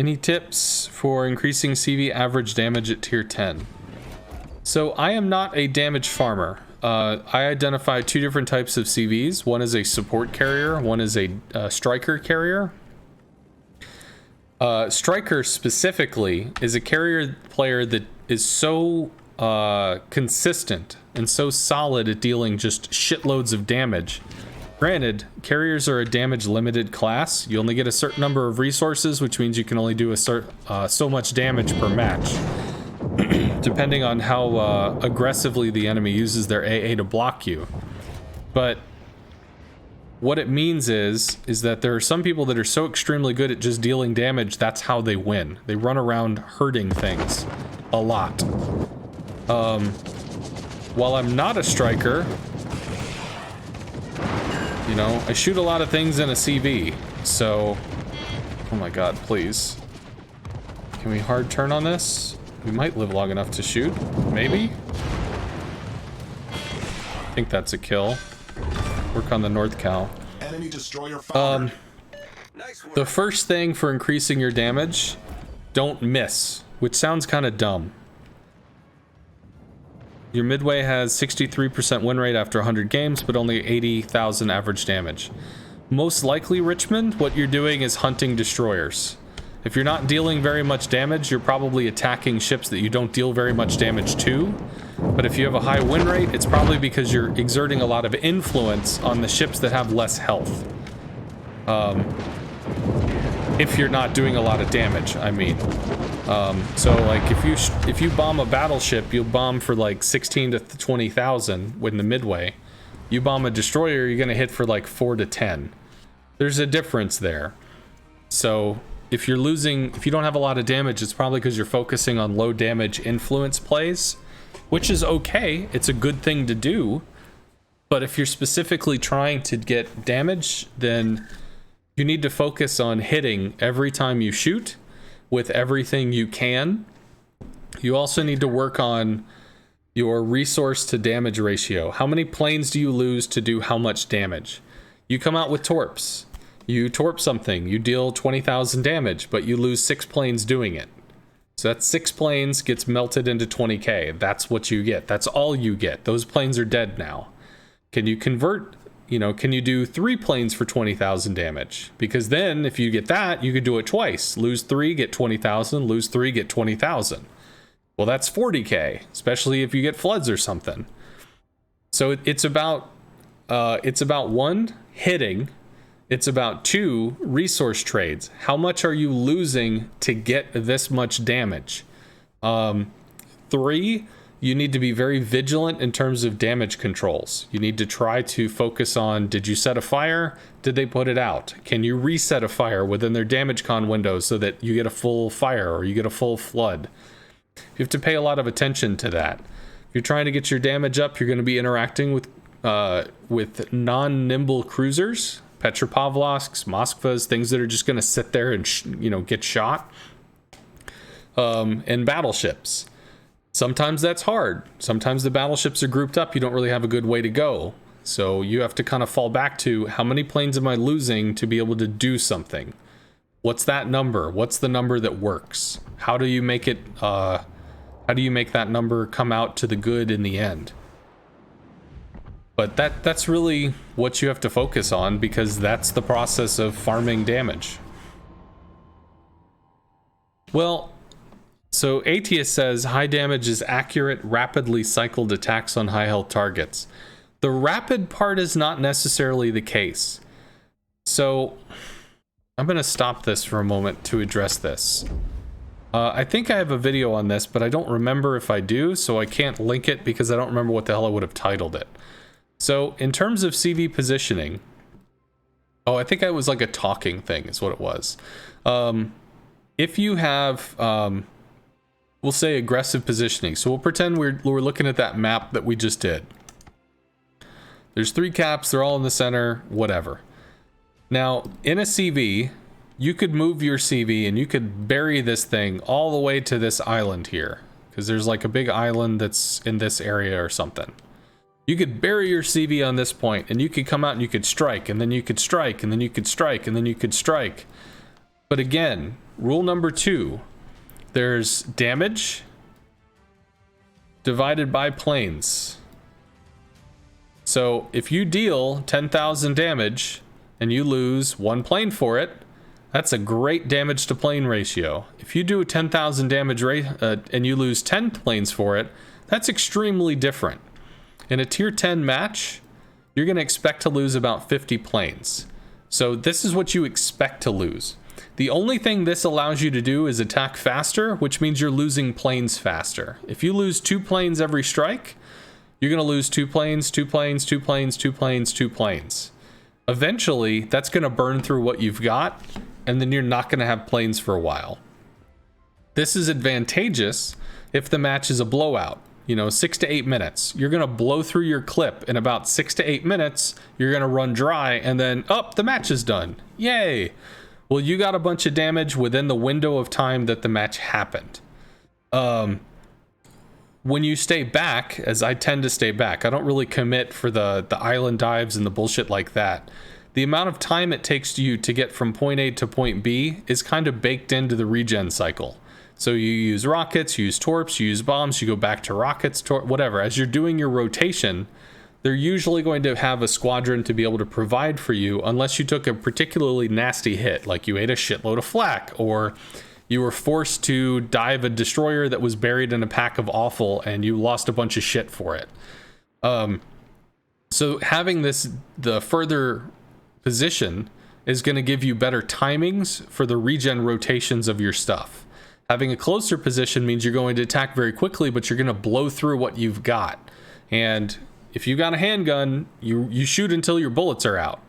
Any tips for increasing CV average damage at tier 10? So I am not a damage farmer. I identify two different types of CVs. One is a support carrier, one is a striker carrier. Striker specifically is a carrier player that is so consistent and so solid at dealing just shitloads of damage. Granted, carriers are a damage limited class. You only get a certain number of resources, which means you can only do so much damage per match. Depending on how aggressively the enemy uses their AA to block you. But what it means is that there are some people that are so extremely good at just dealing damage, that's how they win. They run around hurting things a lot. While I'm not a striker, you know, I shoot a lot of things in a CV, so... Oh my god, please. Can we hard turn on this? We might live long enough to shoot. Maybe? I think that's a kill. Work on the North Cal. Enemy destroyer found. The first thing for increasing your damage, don't miss, which sounds kind of dumb. Your midway has 63% win rate after 100 games, but only 80,000 average damage. Most likely, Richmond, what you're doing is hunting destroyers. If you're not dealing very much damage, you're probably attacking ships that you don't deal very much damage to. But if you have a high win rate, it's probably because you're exerting a lot of influence on the ships that have less health. If you're not doing a lot of damage, I mean. So like if you bomb a battleship, you'll bomb for like 16 to 20,000 in the midway. You bomb a destroyer, you're gonna hit for like 4 to 10. There's a difference there. So if you don't have a lot of damage, it's probably because you're focusing on low damage influence plays, which is okay. It's a good thing to do. But if you're specifically trying to get damage, then you need to focus on hitting every time you shoot with everything you can. You also need to work on your resource to damage ratio. How many planes do you lose to do how much damage? You come out with torps. You torp something, you deal 20,000 damage, but you lose 6 planes doing it. So that's 6 planes gets melted into 20k. That's what you get. That's all you get. Those planes are dead now. Can you convert, can you do 3 planes for 20,000 damage? Because then if you get that, you could do it twice. Lose 3, get 20,000, lose 3, get 20,000. Well, that's 40k, especially if you get floods or something. So it's about 1, hitting. It's about 2, resource trades. How much are you losing to get this much damage? 3, you need to be very vigilant in terms of damage controls. You need to try to focus on, did you set a fire? Did they put it out? Can you reset a fire within their damage con window so that you get a full fire or you get a full flood? You have to pay a lot of attention to that. If you're trying to get your damage up, you're going to be interacting with non-nimble cruisers. Petropavlovsks, Moskvas, things that are just going to sit there and get shot, and battleships. Sometimes that's hard. Sometimes the battleships are grouped up. You don't really have a good way to go. So you have to kind of fall back to how many planes am I losing to be able to do something? What's that number? What's the number that works? How do you make it? How do you make that number come out to the good in the end? But that's really what you have to focus on, because that's the process of farming damage. Well, so Atius says high damage is accurate, rapidly cycled attacks on high health targets. The rapid part is not necessarily the case. So I'm going to stop this for a moment to address this. I think I have a video on this, but I don't remember if I do, so I can't link it because I don't remember what the hell I would have titled it. So in terms of CV positioning, I think it was like a talking thing is what it was. If you have, we'll say aggressive positioning. So we'll pretend we're looking at that map that we just did. There's 3 caps, they're all in the center, whatever. Now in a CV, you could move your CV and you could bury this thing all the way to this island here, because there's like a big island that's in this area or something. You could bury your CV on this point, and you could come out and you could strike, and then you could strike, and then you could strike, and then you could strike. But again, rule number 2, there's damage divided by planes. So if you deal 10,000 damage and you lose 1 plane for it, that's a great damage to plane ratio. If you do a 10,000 damage and you lose 10 planes for it, that's extremely different. In a tier 10 match, you're going to expect to lose about 50 planes. So this is what you expect to lose. The only thing this allows you to do is attack faster, which means you're losing planes faster. If you lose 2 planes every strike, you're going to lose 2 planes, 2 planes, 2 planes, 2 planes, 2 planes. Eventually, that's going to burn through what you've got, and then you're not going to have planes for a while. This is advantageous if the match is a blowout. 6 to 8 minutes. You're going to blow through your clip in about 6 to 8 minutes. You're going to run dry, and then, the match is done. Yay! Well, you got a bunch of damage within the window of time that the match happened. When you stay back, as I tend to stay back, I don't really commit for the island dives and the bullshit like that. The amount of time it takes you to get from point A to point B is kind of baked into the regen cycle. So you use rockets, you use torps, you use bombs, you go back to rockets, whatever. As you're doing your rotation, they're usually going to have a squadron to be able to provide for you unless you took a particularly nasty hit, like you ate a shitload of flak, or you were forced to dive a destroyer that was buried in a pack of offal and you lost a bunch of shit for it. So having the further position is going to give you better timings for the regen rotations of your stuff. Having a closer position means you're going to attack very quickly, but you're going to blow through what you've got. And if you got a handgun, you shoot until your bullets are out,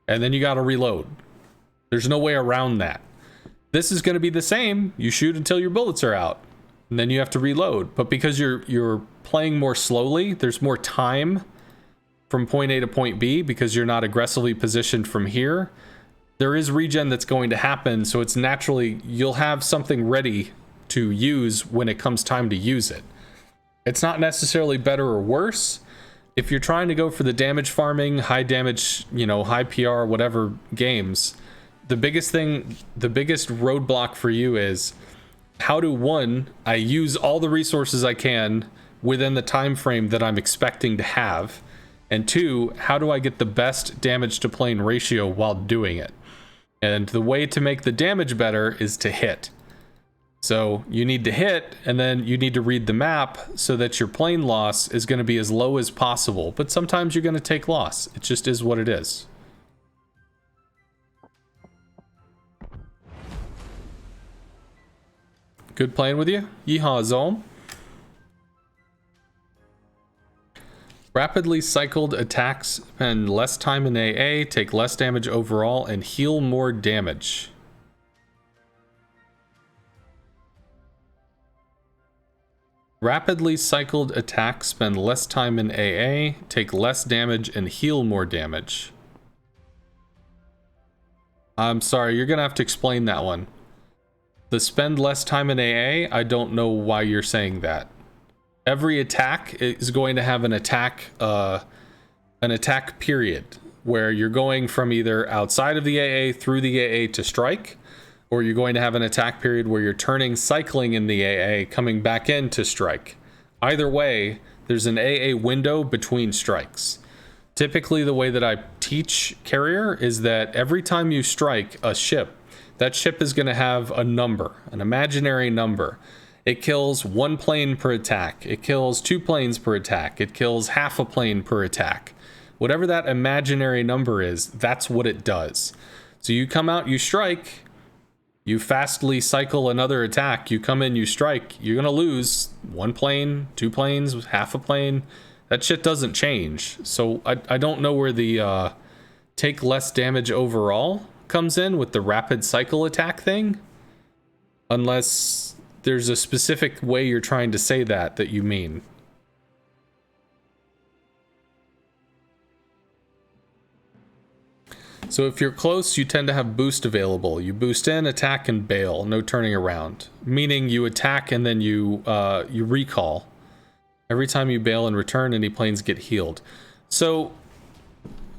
and then you got to reload. There's no way around that. This is going to be the same. You shoot until your bullets are out, and then you have to reload. But because you're playing more slowly, there's more time from point A to point B because you're not aggressively positioned from here. There is regen that's going to happen, so it's naturally you'll have something ready to use when it comes time to use it. It's not necessarily better or worse. If you're trying to go for the damage farming, high damage, high PR, whatever games, the biggest roadblock for you is how to, 1, I use all the resources I can within the time frame that I'm expecting to have, and 2, how do I get the best damage to plane ratio while doing it? And the way to make the damage better is to hit. So you need to hit, and then you need to read the map so that your plane loss is going to be as low as possible. But sometimes you're going to take loss. It just is what it is. Good playing with you. Yeehaw, Zolm. Rapidly cycled attacks spend less time in AA, take less damage overall, and heal more damage. Rapidly cycled attacks spend less time in AA, take less damage, and heal more damage. I'm sorry, you're gonna have to explain that one. The spend less time in AA, I don't know why you're saying that. Every attack is going to have an attack period where you're going from either outside of the AA through the AA to strike, or you're going to have an attack period where you're cycling in the AA, coming back in to strike. Either way, there's an AA window between strikes. Typically, the way that I teach Carrier is that every time you strike a ship, that ship is going to have a number, an imaginary number. It kills 1 plane per attack. It kills 2 planes per attack. It kills half a plane per attack. Whatever that imaginary number is, that's what it does. So you come out, you strike, you fastly cycle another attack, you come in, you strike, you're going to lose 1 plane, 2 planes, half a plane. That shit doesn't change. So I don't know where the take less damage overall comes in with the rapid cycle attack thing. Unless there's a specific way you're trying to say that you mean. So if you're close, you tend to have boost available. You boost in, attack, and bail. No turning around. Meaning you attack and then you recall. Every time you bail and return, any planes get healed. So,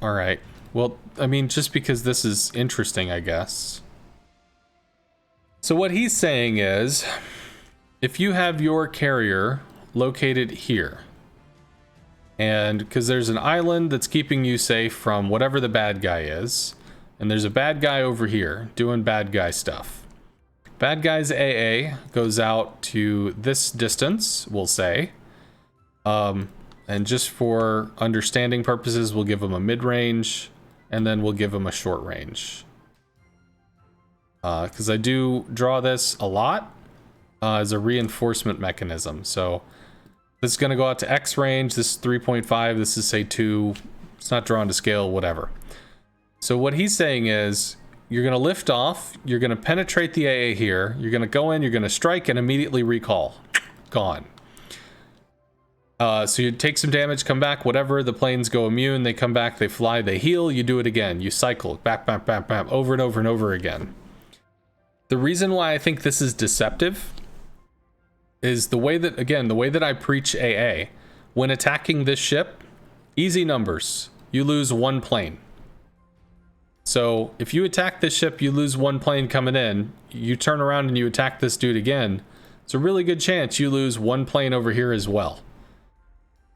alright. Well, I mean, just because this is interesting, I guess. So what he's saying is, if you have your carrier located here, and because there's an island that's keeping you safe from whatever the bad guy is, and there's a bad guy over here doing bad guy stuff. Bad guy's AA goes out to this distance, we'll say. And just for understanding purposes, we'll give him a mid-range, and then we'll give him a short range. Because I do draw this a lot as a reinforcement mechanism. So this is going to go out to X range. This is 3.5. This is, say, 2. It's not drawn to scale, whatever. So what he's saying is, you're going to lift off. You're going to penetrate the AA here. You're going to go in. You're going to strike and immediately recall. Gone. So you take some damage, come back, whatever. The planes go immune. They come back. They fly. They heal. You do it again. You cycle. Back, back, back, back. Over and over and over again. The reason why I think this is deceptive is the way that, again, the way that I preach AA. When attacking this ship, easy numbers. You lose 1 plane. So if you attack this ship, you lose 1 plane coming in. You turn around and you attack this dude again. It's a really good chance you lose 1 plane over here as well.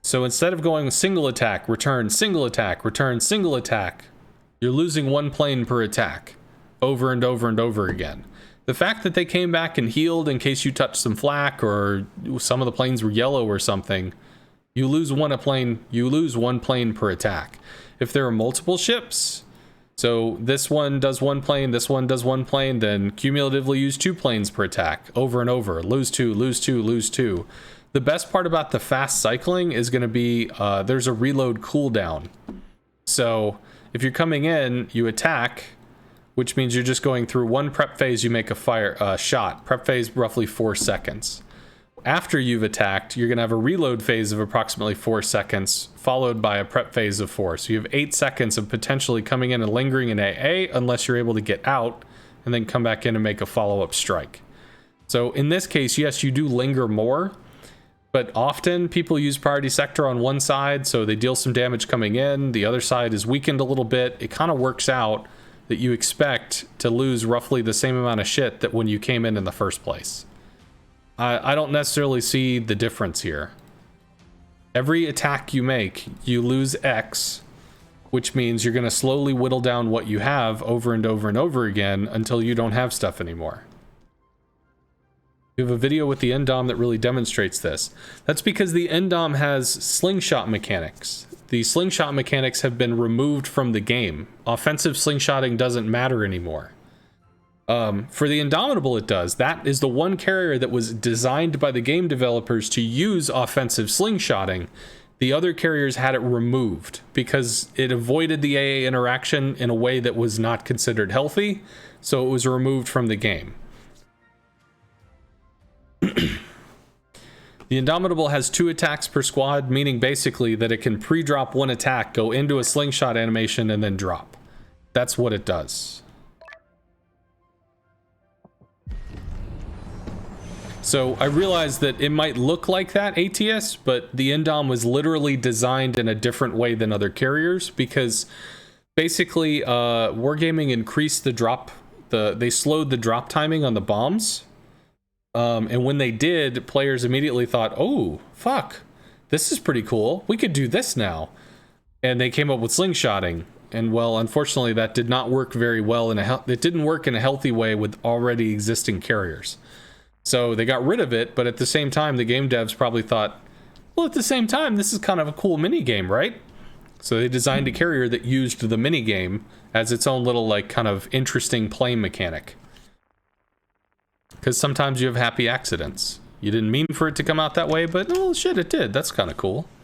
So instead of going single attack, return, single attack, return, single attack, you're losing 1 plane per attack over and over and over again. The fact that they came back and healed in case you touched some flak or some of the planes were yellow or something, you lose 1 plane per attack. If there are multiple ships, so this one does 1 plane, this one does 1 plane, then cumulatively use 2 planes per attack over and over. Lose 2, lose 2, lose 2. The best part about the fast cycling is going to be there's a reload cooldown. So if you're coming in, you attack, which means you're just going through 1 prep phase, you make a shot. Prep phase roughly 4 seconds. After you've attacked, you're going to have a reload phase of approximately 4 seconds, followed by a prep phase of 4. So you have 8 seconds of potentially coming in and lingering in AA, unless you're able to get out, and then come back in and make a follow-up strike. So in this case, yes, you do linger more, but often people use priority sector on one side, so they deal some damage coming in. The other side is weakened a little bit. It kind of works out that you expect to lose roughly the same amount of shit that when you came in the first place. I don't necessarily see the difference here. Every attack you make, you lose X, which means you're going to slowly whittle down what you have over and over and over again until you don't have stuff anymore. We have a video with the Endom that really demonstrates this. That's because the Endom has slingshot mechanics. The slingshot mechanics have been removed from the game. Offensive slingshotting doesn't matter anymore. For the Indomitable, it does. That is the one carrier that was designed by the game developers to use offensive slingshotting. The other carriers had it removed because it avoided the AA interaction in a way that was not considered healthy, so it was removed from the game. The Indomitable has 2 attacks per squad, meaning basically that it can pre-drop 1 attack, go into a slingshot animation, and then drop. That's what it does. So I realize that it might look like that, ATS, but the Indom was literally designed in a different way than other carriers because basically Wargaming increased the drop, they slowed the drop timing on the bombs. And when they did, players immediately thought, oh, fuck, this is pretty cool. We could do this now. And they came up with slingshotting. And well, unfortunately, that did not work very well. It didn't work in a healthy way with already existing carriers. So they got rid of it, but at the same time, the game devs probably thought, well, at the same time, this is kind of a cool mini game, right? So they designed a carrier that used the mini game as its own little, like, kind of interesting play mechanic. Because sometimes you have happy accidents. You didn't mean for it to come out that way, but, oh, shit, it did. That's kind of cool.